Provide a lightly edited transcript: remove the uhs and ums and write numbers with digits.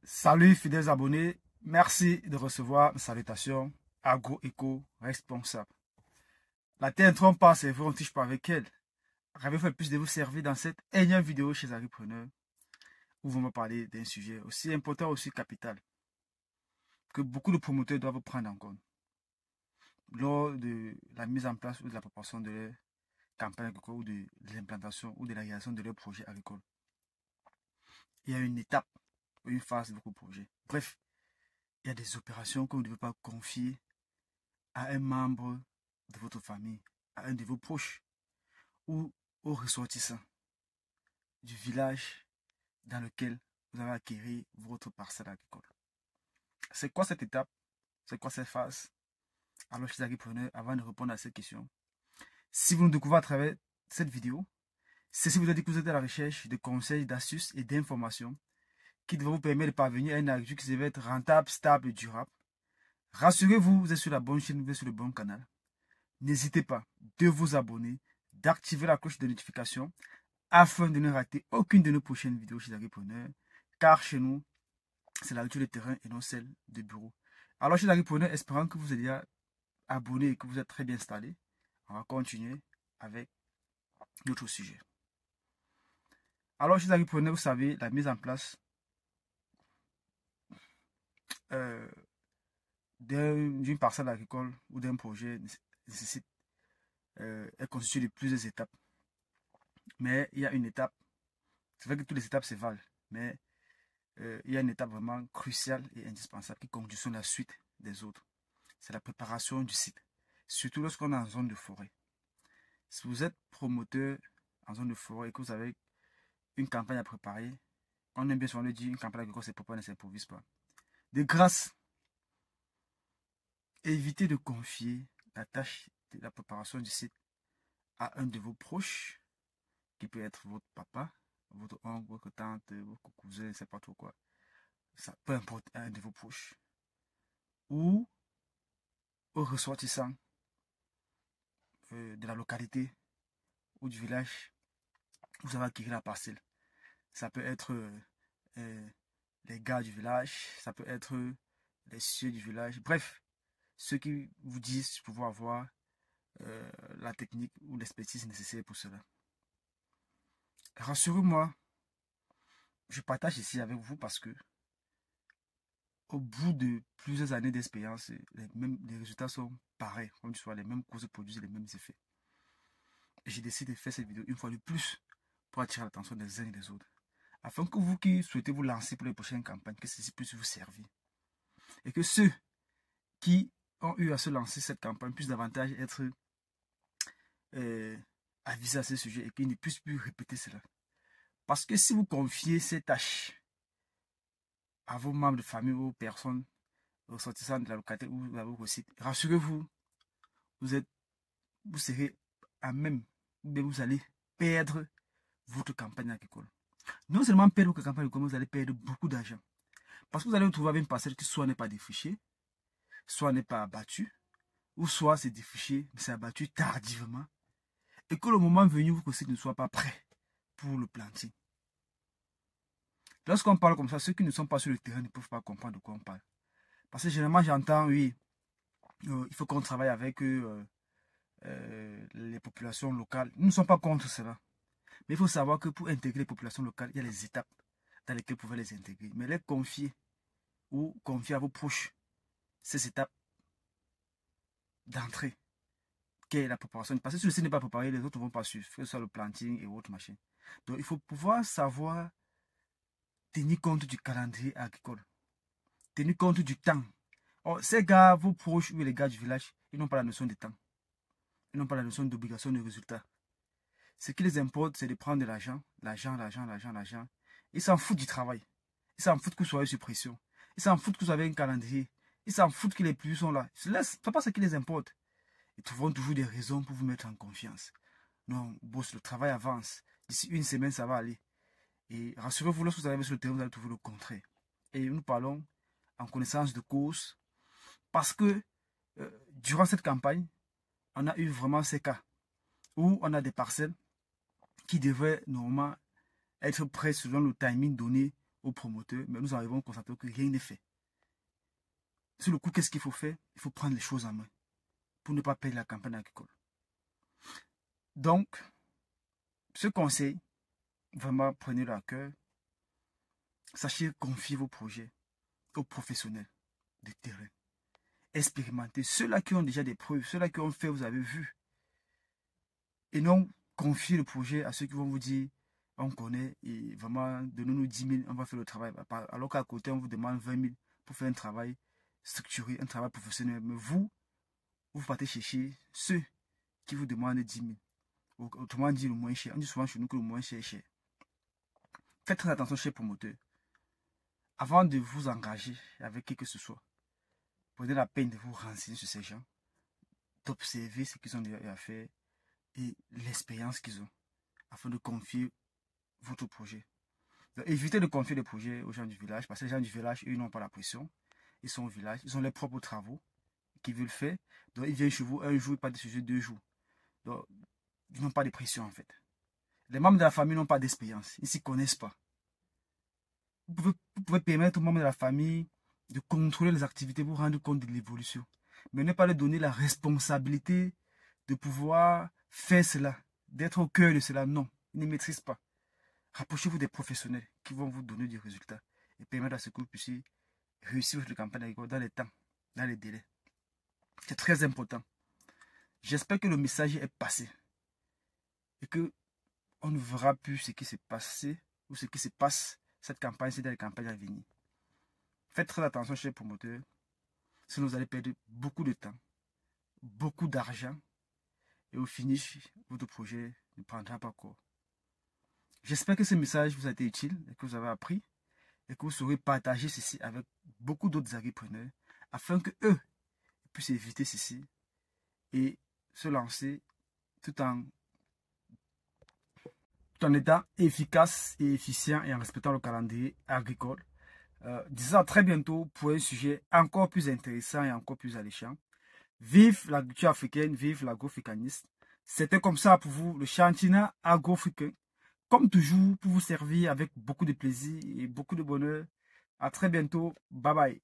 Salut fidèles abonnés, merci de recevoir mes salutations agro-éco-responsable. La terre ne trompe pas, c'est vrai, on ne touche pas avec elle. Avez-vous fait plus de vous servir dans cette énième vidéo chez Agripreneur où vous me parler d'un sujet aussi important, aussi capital que beaucoup de promoteurs doivent prendre en compte lors de la mise en place ou de la préparation de leur campagne agricole ou de l'implantation ou de la réalisation de leur projet agricole. Il y a une étape, une phase de votre projet. Bref, il y a des opérations que vous ne devez pas confier à un membre de votre famille, à un de vos proches ou aux ressortissants du village dans lequel vous avez acquis votre parcelle agricole. C'est quoi cette étape? C'est quoi cette phase? Alors, chers agripreneurs, avant de répondre à cette question, si vous nous découvrez à travers cette vidéo, c'est si vous avez dit que vous êtes à la recherche de conseils, d'astuces et d'informations qui devraient vous permettre de parvenir à une agriculture qui devait être rentable, stable et durable. Rassurez-vous, vous êtes sur la bonne chaîne, vous êtes sur le bon canal. N'hésitez pas de vous abonner, d'activer la cloche de notification afin de ne rater aucune de nos prochaines vidéos chez Agripreneur, car chez nous, c'est l'agriculture de terrain et non celle de bureau. Alors chez Agripreneur, espérant que vous êtes déjà abonné et que vous êtes très bien installé, on va continuer avec notre sujet. Alors chez Agripreneur, vous savez, la mise en place d'une parcelle agricole ou d'un projet nécessite, est constituée de plusieurs étapes. Mais il y a une étape, c'est vrai que toutes les étapes se valent, mais il y a une étape vraiment cruciale et indispensable qui conditionne la suite des autres. C'est la préparation du site, surtout lorsqu'on est en zone de forêt. Si vous êtes promoteur en zone de forêt et que vous avez une campagne à préparer, on aime bien souvent le dire, une campagne agricole, c'est préparé, ne s'improvise pas. De grâce, évitez de confier la tâche de la préparation du site à un de vos proches, qui peut être votre papa, votre oncle, votre tante, votre cousin, je ne sais pas trop quoi. Ça peut importe un de vos proches. Ou aux ressortissants de la localité ou du village où vous avez acquis la parcelle. Ça peut être les gars du village, ça peut être les cieux du village. Bref, ceux qui vous disent pouvoir avoir la technique ou l'expertise nécessaire pour cela. Rassurez-moi, je partage ici avec vous parce que au bout de plusieurs années d'expérience, les résultats sont pareils, comme tu vois, les mêmes causes produisent les mêmes effets. Et j'ai décidé de faire cette vidéo une fois de plus pour attirer l'attention des uns et des autres. Afin que vous qui souhaitez vous lancer pour les prochaines campagnes, que ceci puisse vous servir. Et que ceux qui ont eu à se lancer cette campagne puissent davantage être avisés à ce sujet et qu'ils ne puissent plus répéter cela. Parce que si vous confiez ces tâches à vos membres de famille ou aux personnes ressortissant de la localité où vous avez vos sites, rassurez-vous, vous serez à même, mais vous allez perdre votre campagne agricole. Non seulement perdre votre campagne agricole, vous allez perdre beaucoup d'argent. Parce que vous allez vous trouver avec une parcelle qui soit n'est pas défrichée, soit n'est pas abattue, ou soit c'est défriché, mais c'est abattu tardivement, et que le moment venu, vous ne soit pas prêt pour le planting. Lorsqu'on parle comme ça, ceux qui ne sont pas sur le terrain ne peuvent pas comprendre de quoi on parle. Parce que généralement, j'entends, oui, il faut qu'on travaille avec les populations locales. Nous ne sommes pas contre cela. Mais il faut savoir que pour intégrer les populations locales, il y a les étapes dans lesquelles vous pouvez les intégrer. Mais les confier ou confier à vos proches ces étapes d'entrée, quelle est la préparation. Parce que si le site n'est pas préparé, les autres ne vont pas suivre, que ce soit le planting et autres machines. Donc il faut pouvoir savoir tenir compte du calendrier agricole, tenir compte du temps. Or, ces gars, vos proches ou les gars du village, ils n'ont pas la notion de temps. Ils n'ont pas la notion d'obligation de résultat. Ce qui les importe, c'est de prendre de l'argent, l'argent. Ils s'en foutent du travail. Ils s'en foutent que vous soyez sur pression. Ils s'en foutent que vous avez un calendrier. Ils s'en foutent que les pluies sont là. Ce n'est pas ce qui les importe. Ils trouveront toujours des raisons pour vous mettre en confiance. Non, boss, le travail avance. D'ici une semaine, ça va aller. Et rassurez-vous, lorsque vous arrivez sur le terrain, vous allez trouver le contraire. Et nous parlons en connaissance de cause. Parce que durant cette campagne, on a eu vraiment ces cas où on a des parcelles qui devraient normalement être prêtes selon le timing donné aux promoteurs, mais nous arrivons à constater que rien n'est fait. Sur le coup, qu'est-ce qu'il faut faire? Il faut prendre les choses en main pour ne pas perdre la campagne agricole. Donc, ce conseil, vraiment prenez-le à cœur. Sachez confier vos projets aux professionnels de terrain. Expérimentez. Ceux-là qui ont déjà des preuves, ceux-là qui ont fait, vous avez vu. Et non confier le projet à ceux qui vont vous dire, on connaît, et vraiment, donnez-nous 10 000, on va faire le travail. Alors qu'à côté, on vous demande 20 000 pour faire un travail structuré, un travail professionnel. Mais vous partez chercher ceux qui vous demandent 10 000. Autrement dit, le moins cher. On dit souvent chez nous que le moins cher est cher. Faites très attention, chers promoteurs. Avant de vous engager avec qui que ce soit, prenez la peine de vous renseigner sur ces gens, d'observer ce qu'ils ont déjà fait et l'expérience qu'ils ont, afin de confier votre projet. Donc, évitez de confier le projet aux gens du village, parce que les gens du village, eux, n'ont pas la pression. Ils sont au village, ils ont leurs propres travaux qu'ils veulent faire. Donc, ils viennent chez vous un jour, pas de sujet 2 jours. Donc, ils n'ont pas de pression, en fait. Les membres de la famille n'ont pas d'expérience, ils ne s'y connaissent pas. Vous pouvez permettre aux membres de la famille de contrôler les activités pour rendre compte de l'évolution. Mais ne pas leur donner la responsabilité de pouvoir faire cela, d'être au cœur de cela. Non, ils ne maîtrisent pas. Rapprochez-vous des professionnels qui vont vous donner du résultat et permettre à ce que vous puissiez réussir votre campagne agricole dans les temps, dans les délais. C'est très important. J'espère que le message est passé et que on ne verra plus ce qui s'est passé ou ce qui se passe cette campagne, c'est dans les campagnes à venir. Faites très attention chez les promoteurs, sinon vous allez perdre beaucoup de temps, beaucoup d'argent et au finish, votre projet ne prendra pas corps. J'espère que ce message vous a été utile et que vous avez appris et que vous saurez partager ceci avec beaucoup d'autres agripreneurs afin que eux puissent éviter ceci et se lancer tout en étant efficace et efficient et en respectant le calendrier agricole. Disons à très bientôt pour un sujet encore plus intéressant et encore plus alléchant. Vive l'agriculture africaine, vive l'agroafricanisme. C'était comme ça pour vous, le Chantina agro-africain. Comme toujours, pour vous servir avec beaucoup de plaisir et beaucoup de bonheur. À très bientôt. Bye bye.